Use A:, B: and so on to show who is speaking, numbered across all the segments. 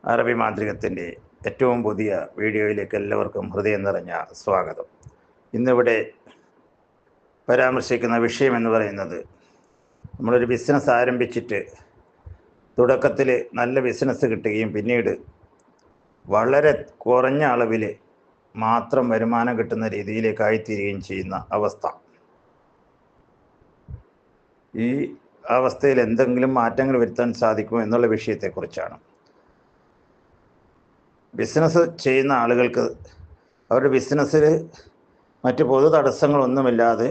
A: അറബി മാന്ത്രികത്തിൻ്റെ ഏറ്റവും പുതിയ വീഡിയോയിലേക്ക് എല്ലാവർക്കും ഹൃദയം നിറഞ്ഞ സ്വാഗതം. ഇന്നിവിടെ പരാമർശിക്കുന്ന വിഷയം എന്ന് പറയുന്നത്, നമ്മളൊരു ബിസിനസ് ആരംഭിച്ചിട്ട് തുടക്കത്തിൽ നല്ല ബിസിനസ് കിട്ടുകയും പിന്നീട് വളരെ കുറഞ്ഞ അളവിൽ മാത്രം വരുമാനം കിട്ടുന്ന രീതിയിലേക്കായിത്തീരുകയും ചെയ്യുന്ന അവസ്ഥ. ഈ അവസ്ഥയിൽ എന്തെങ്കിലും മാറ്റങ്ങൾ വരുത്താൻ സാധിക്കുമോ എന്നുള്ള വിഷയത്തെക്കുറിച്ചാണ്. ബിസിനസ് ചെയ്യുന്ന ആളുകൾക്ക് അവരുടെ ബിസിനസ്സിൽ മറ്റ് പൊതു തടസ്സങ്ങളൊന്നുമില്ലാതെ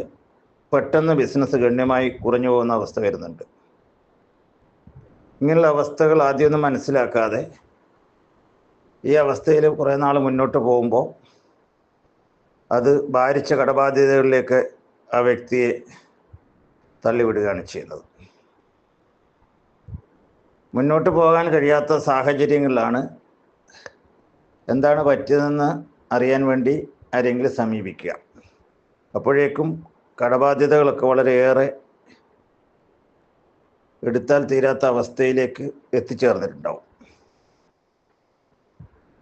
A: പെട്ടെന്ന് ബിസിനസ് ഗണ്യമായി കുറഞ്ഞു പോകുന്ന അവസ്ഥ വരുന്നുണ്ട്. ഇങ്ങനെയുള്ള അവസ്ഥകൾ ആദ്യമൊന്നും മനസ്സിലാക്കാതെ ഈ അവസ്ഥയിൽ കുറേ നാൾ മുന്നോട്ട് പോകുമ്പോൾ അത് ഭാരിച്ച കടബാധ്യതകളിലേക്ക് ആ വ്യക്തിയെ തള്ളിവിടുകയാണ് ചെയ്യുന്നത്. മുന്നോട്ട് പോകാൻ കഴിയാത്ത സാഹചര്യങ്ങളിലാണ് എന്താണ് പറ്റിയതെന്ന് അറിയാൻ വേണ്ടി ആരെങ്കിലും സമീപിക്കുക. അപ്പോഴേക്കും കടബാധ്യതകളൊക്കെ വളരെയേറെ എടുത്താൽ തീരാത്ത അവസ്ഥയിലേക്ക് എത്തിച്ചേർന്നിട്ടുണ്ടാവും.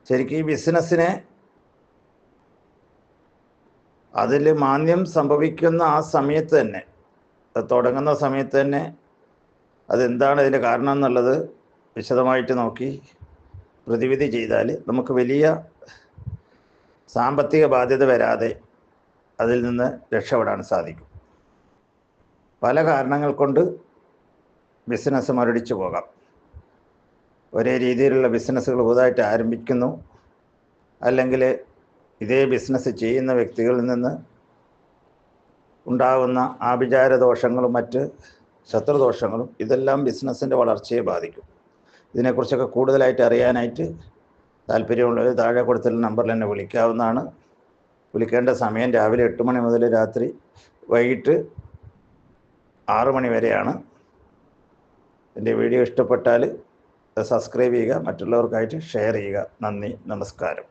A: ശരിക്കും ഈ ബിസിനസ്സിനെ അതിൽ മാന്ദ്യം സംഭവിക്കുന്ന ആ സമയത്ത് തന്നെ, തുടങ്ങുന്ന സമയത്ത് തന്നെ അതെന്താണ് അതിൻ്റെ കാരണം എന്നുള്ളത് വിശദമായിട്ട് നോക്കി പ്രതിവിധി ചെയ്താൽ നമുക്ക് വലിയ സാമ്പത്തിക ബാധ്യത വരാതെ അതിൽ നിന്ന് രക്ഷപ്പെടാൻ സാധിക്കും. പല കാരണങ്ങൾ കൊണ്ട് ബിസിനസ് മുരടിച്ചു പോകാം. ഒരേ രീതിയിലുള്ള ബിസിനസ്സുകൾ പുതുതായിട്ട് ആരംഭിക്കുന്നു, അല്ലെങ്കിൽ ഇതേ ബിസിനസ് ചെയ്യുന്ന വ്യക്തികളിൽ നിന്ന് ഉണ്ടാകുന്ന ആഭിചാര ദോഷങ്ങളും മറ്റ് ശത്രുദോഷങ്ങളും ഇതെല്ലാം ബിസിനസ്സിൻ്റെ വളർച്ചയെ ബാധിക്കും. ഇതിനെക്കുറിച്ചൊക്കെ കൂടുതലായിട്ട് അറിയാനായിട്ട് താല്പര്യമുള്ളവർ താഴെ കൊടുത്തുള്ള നമ്പറിൽ എന്നെ വിളിക്കാവുന്നതാണ്. വിളിക്കേണ്ട സമയം രാവിലെ 8 മണി മുതൽ രാത്രി വൈകിട്ട് 6 മണി വരെയാണ്. എൻ്റെ വീഡിയോ ഇഷ്ടപ്പെട്ടാൽ സബ്സ്ക്രൈബ് ചെയ്യുക, മറ്റുള്ളവർക്കായിട്ട് ഷെയർ ചെയ്യുക. നന്ദി, നമസ്കാരം.